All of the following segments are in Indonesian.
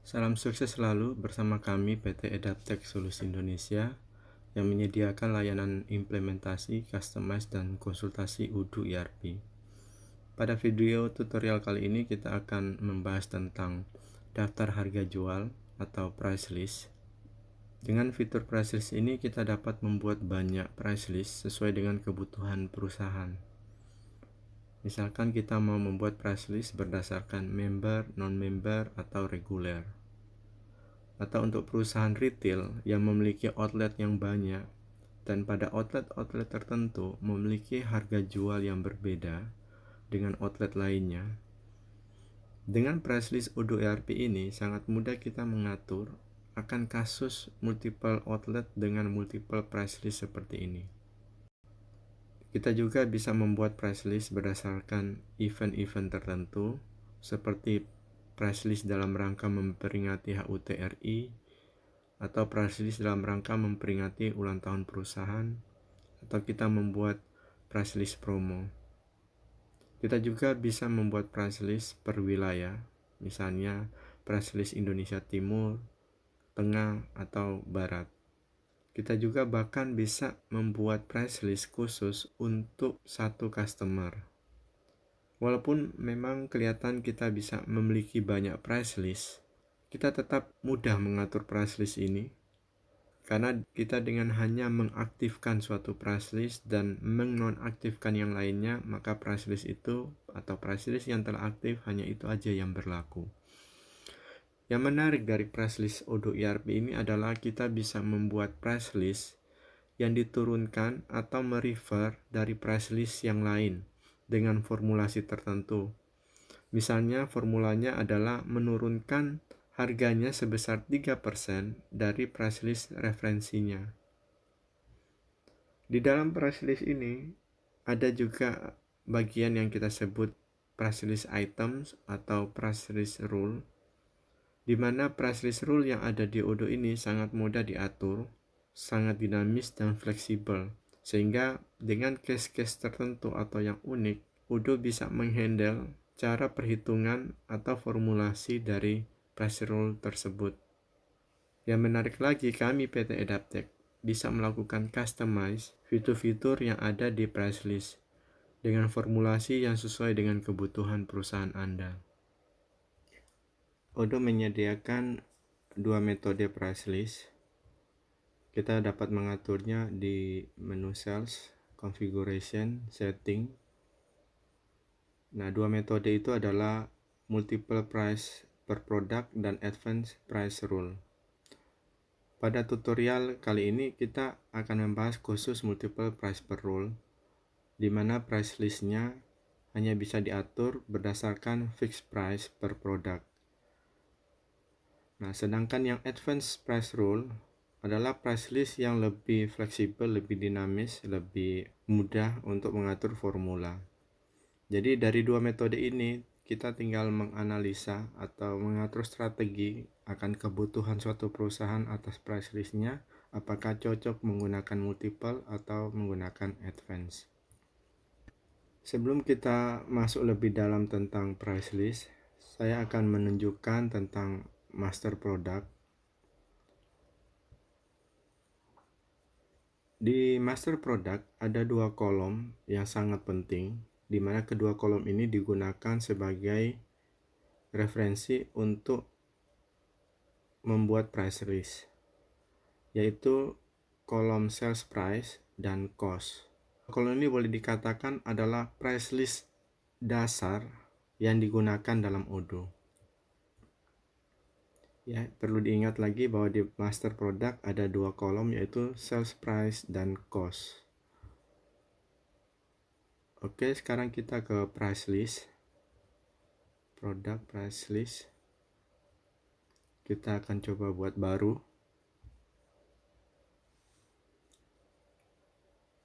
Salam sukses selalu bersama kami PT Edaptech Solusi Indonesia yang menyediakan layanan implementasi, customize, dan konsultasi Odoo ERP. Pada video tutorial kali ini kita akan membahas tentang daftar harga jual atau price list. Dengan fitur price list ini kita dapat membuat banyak price list sesuai dengan kebutuhan perusahaan. Misalkan kita mau membuat price list berdasarkan member, non-member, atau reguler. Atau untuk perusahaan retail yang memiliki outlet yang banyak dan pada outlet-outlet tertentu memiliki harga jual yang berbeda dengan outlet lainnya. Dengan price list Odoo ERP ini sangat mudah kita mengatur akan kasus multiple outlet dengan multiple price list seperti ini. Kita juga bisa membuat price list berdasarkan event-event tertentu seperti price list dalam rangka memperingati HUT RI atau price list dalam rangka memperingati ulang tahun perusahaan, atau kita membuat price list promo. Kita juga bisa membuat price list per wilayah, misalnya price list Indonesia Timur, Tengah, atau Barat. Kita juga bahkan bisa membuat price list khusus untuk satu customer. Walaupun memang kelihatan kita bisa memiliki banyak price list, kita tetap mudah mengatur price list ini karena kita dengan hanya mengaktifkan suatu price list dan menonaktifkan yang lainnya, maka price list itu atau price list yang telah aktif hanya itu aja yang berlaku. Yang menarik dari price list Odoo ERP ini adalah kita bisa membuat price list yang diturunkan atau merefer dari price list yang lain dengan formulasi tertentu. Misalnya formulanya adalah menurunkan harganya sebesar 3% dari price list referensinya. Di dalam price list ini ada juga bagian yang kita sebut price list items atau price list rule, di mana price list rule yang ada di Odoo ini sangat mudah diatur, sangat dinamis dan fleksibel, sehingga dengan case-case tertentu atau yang unik, Odoo bisa menghandle cara perhitungan atau formulasi dari price rule tersebut. Yang menarik lagi, kami PT Edaptech bisa melakukan customize fitur-fitur yang ada di price list dengan formulasi yang sesuai dengan kebutuhan perusahaan Anda. Odoo menyediakan dua metode price list. Kita dapat mengaturnya di menu sales, configuration, setting. Nah, dua metode itu adalah multiple price per product dan advanced price rule. Pada tutorial kali ini kita akan membahas khusus multiple price per rule, di mana price listnya hanya bisa diatur berdasarkan fixed price per product. Nah, sedangkan yang advanced price rule adalah price list yang lebih fleksibel, lebih dinamis, lebih mudah untuk mengatur formula. Jadi dari dua metode ini kita tinggal menganalisa atau mengatur strategi akan kebutuhan suatu perusahaan atas price listnya, apakah cocok menggunakan multiple atau menggunakan advance. Sebelum kita masuk lebih dalam tentang price list, saya akan menunjukkan tentang master product. Di master product ada dua kolom yang sangat penting, di mana kedua kolom ini digunakan sebagai referensi untuk membuat price list, yaitu kolom sales price dan cost. Kolom ini boleh dikatakan adalah price list dasar yang digunakan dalam Odoo. Ya, perlu diingat lagi bahwa di master product ada dua kolom, yaitu sales price dan cost. Oke, sekarang kita ke price list. Product price list. Kita akan coba buat baru.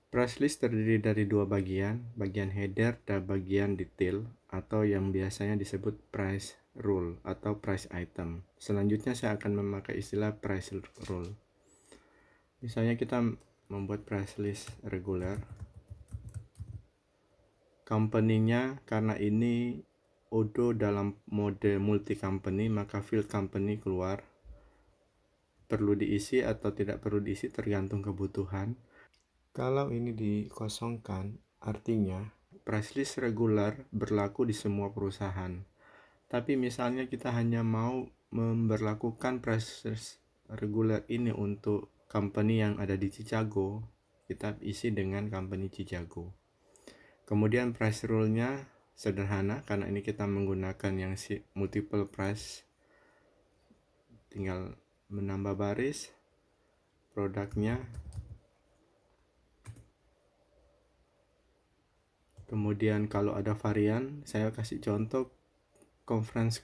Price list terdiri dari dua bagian header dan bagian detail atau yang biasanya disebut price rule atau price item. Selanjutnya saya akan memakai istilah price rule. Misalnya kita membuat price list reguler. Company-nya karena ini Odoo dalam mode multi company, maka field company keluar. Perlu diisi atau tidak perlu diisi tergantung kebutuhan. Kalau ini dikosongkan, artinya price list regular berlaku di semua perusahaan. Tapi misalnya kita hanya mau memberlakukan price list regular ini untuk company yang ada di Chicago, kita isi dengan company Chicago. Kemudian price rule-nya sederhana, karena ini kita menggunakan yang multiple price, tinggal menambah baris produknya, kemudian kalau ada varian, saya kasih contoh conference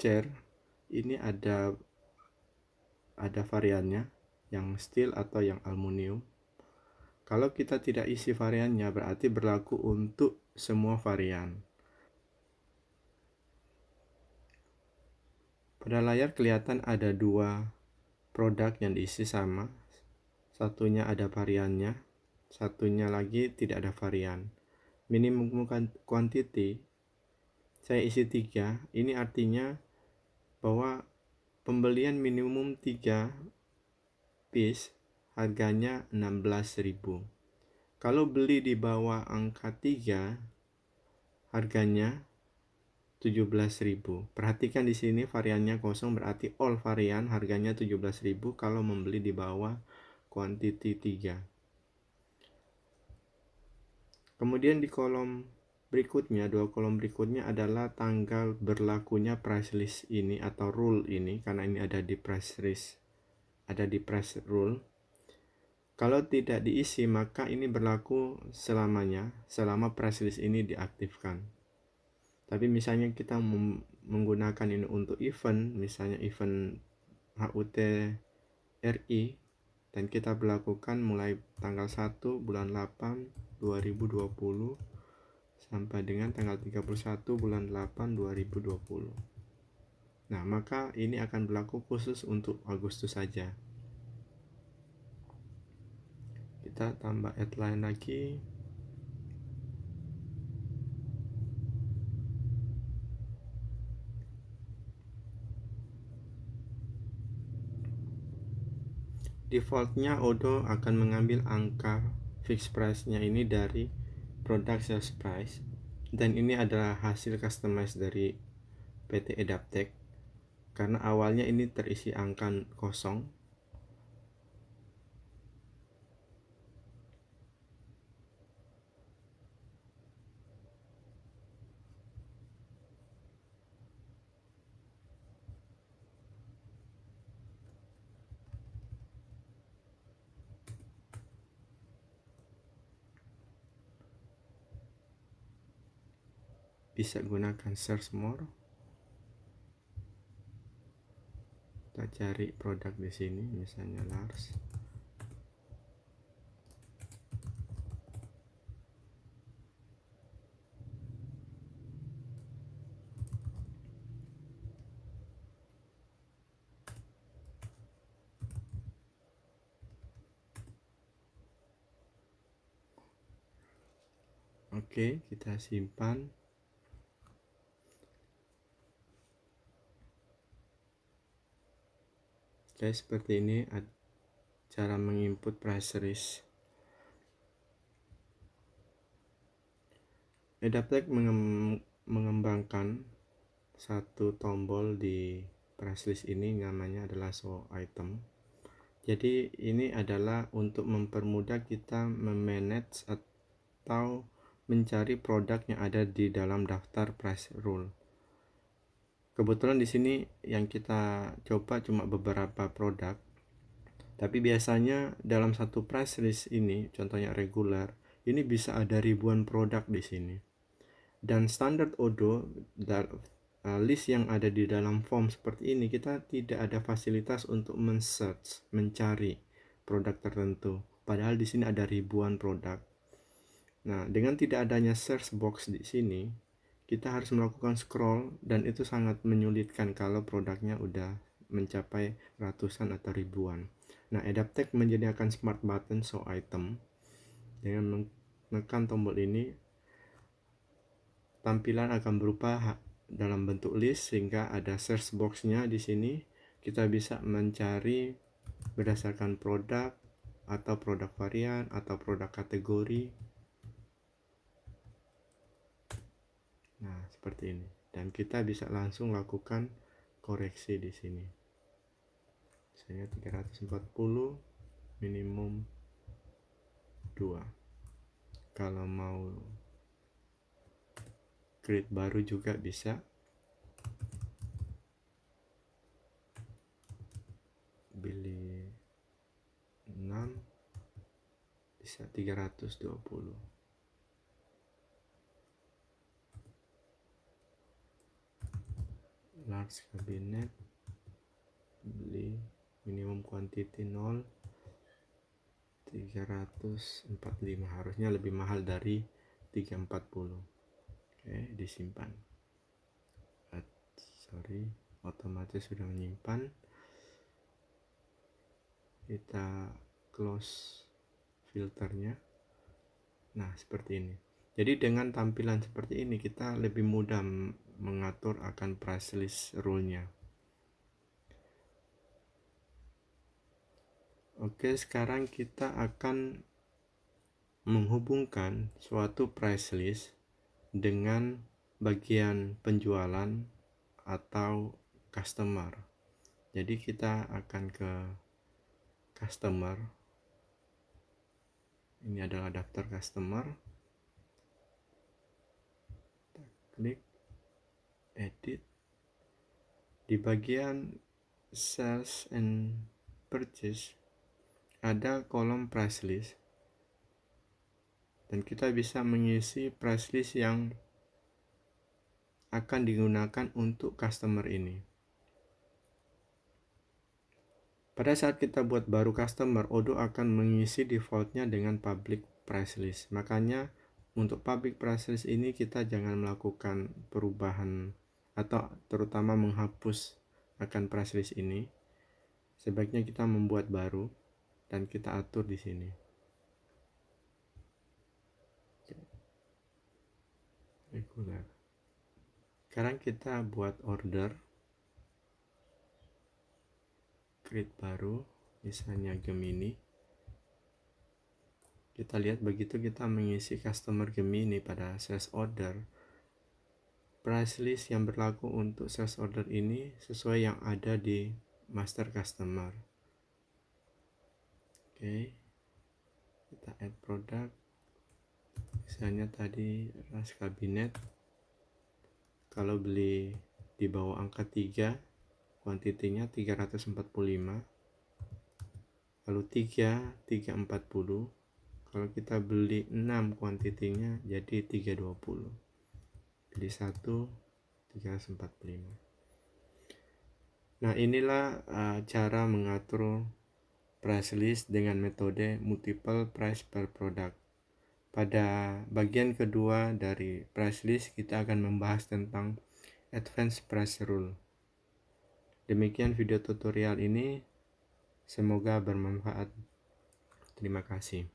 chair ini ada variannya yang steel atau yang aluminium. Kalau kita tidak isi variannya, berarti berlaku untuk semua varian. Pada layar kelihatan ada dua produk yang diisi sama. Satunya ada variannya, satunya lagi tidak ada varian. Minimum quantity saya isi 3. Ini artinya bahwa pembelian minimum 3 piece harganya 16.000. Kalau beli di bawah angka 3 harganya 17.000. Perhatikan di sini variannya kosong, berarti all varian harganya 17.000 kalau membeli di bawah quantity 3. Kemudian di kolom berikutnya, dua kolom berikutnya adalah tanggal berlakunya price list ini atau rule ini, karena ini ada di price list, ada di price rule. Kalau tidak diisi, maka ini berlaku selamanya, selama price list ini diaktifkan. Tapi misalnya kita menggunakan ini untuk event, misalnya event HUT RI, dan kita berlakukan mulai tanggal 1 bulan 8 2020 sampai dengan tanggal 31 bulan 8 2020. Nah, maka ini akan berlaku khusus untuk Agustus saja. Kita tambah headline lagi. Defaultnya Odoo akan mengambil angka fixed price-nya ini dari product sales price, dan ini adalah hasil customize dari PT Edaptec. Karena awalnya ini terisi angka kosong, bisa gunakan search more. Kita cari produk di sini, misalnya Lars. Oke, kita simpan. Oke, seperti ini cara menginput price list. Edaptec mengembangkan satu tombol di price list ini, namanya adalah show item. Jadi ini adalah untuk mempermudah kita memanage atau mencari produk yang ada di dalam daftar price rule. Kebetulan di sini yang kita coba cuma beberapa produk, tapi biasanya dalam satu price list ini, contohnya regular, ini bisa ada ribuan produk di sini. Dan standar Odoo list yang ada di dalam form seperti ini, kita tidak ada fasilitas untuk men-search, mencari produk tertentu. Padahal di sini ada ribuan produk. Nah, dengan tidak adanya search box di sini, kita harus melakukan scroll, dan itu sangat menyulitkan kalau produknya udah mencapai ratusan atau ribuan. Nah, Edaptec menyediakan smart button show item. Dengan menekan tombol ini, tampilan akan berupa dalam bentuk list sehingga ada search box-nya di sini. Kita bisa mencari berdasarkan produk atau produk varian atau produk kategori. Nah, seperti ini. Dan kita bisa langsung lakukan koreksi di sini. Misalnya 340 minimum 2. Kalau mau create baru juga bisa. Beli 6 bisa 320. Large cabinet beli minimum quantity 0 345, harusnya lebih mahal dari 340. Oke, disimpan. Sorry, otomatis sudah menyimpan. Kita close filternya. Nah, seperti ini. Jadi dengan tampilan seperti ini kita lebih mudah mengatur akan price list rule-nya. Oke, sekarang kita akan menghubungkan suatu price list dengan bagian penjualan atau customer. Jadi kita akan ke customer. Ini adalah daftar customer. Kita klik edit. Di bagian sales and purchase ada kolom price list. Dan kita bisa mengisi price list yang akan digunakan untuk customer ini. Pada saat kita buat baru customer, Odoo akan mengisi defaultnya dengan public price list. Makanya untuk public price list ini kita jangan melakukan perubahan atau terutama menghapus akan price list ini. Sebaiknya kita membuat baru dan kita atur di sini. Regular. Sekarang kita buat order, create baru, misalnya Gemini. Kita lihat begitu kita mengisi customer Gemini pada sales order, price list yang berlaku untuk sales order ini sesuai yang ada di master customer. Oke, kita add product, misalnya tadi ras kabinet. Kalau beli di bawah angka 3, kuantitinya 345. Lalu 340. Kalau kita beli 6, kuantitinya jadi 320. Beli 1, 345. Nah, inilah cara mengatur price list dengan metode multiple price per product. Pada bagian kedua dari price list kita akan membahas tentang advanced price rule. Demikian video tutorial ini, semoga bermanfaat. Terima kasih.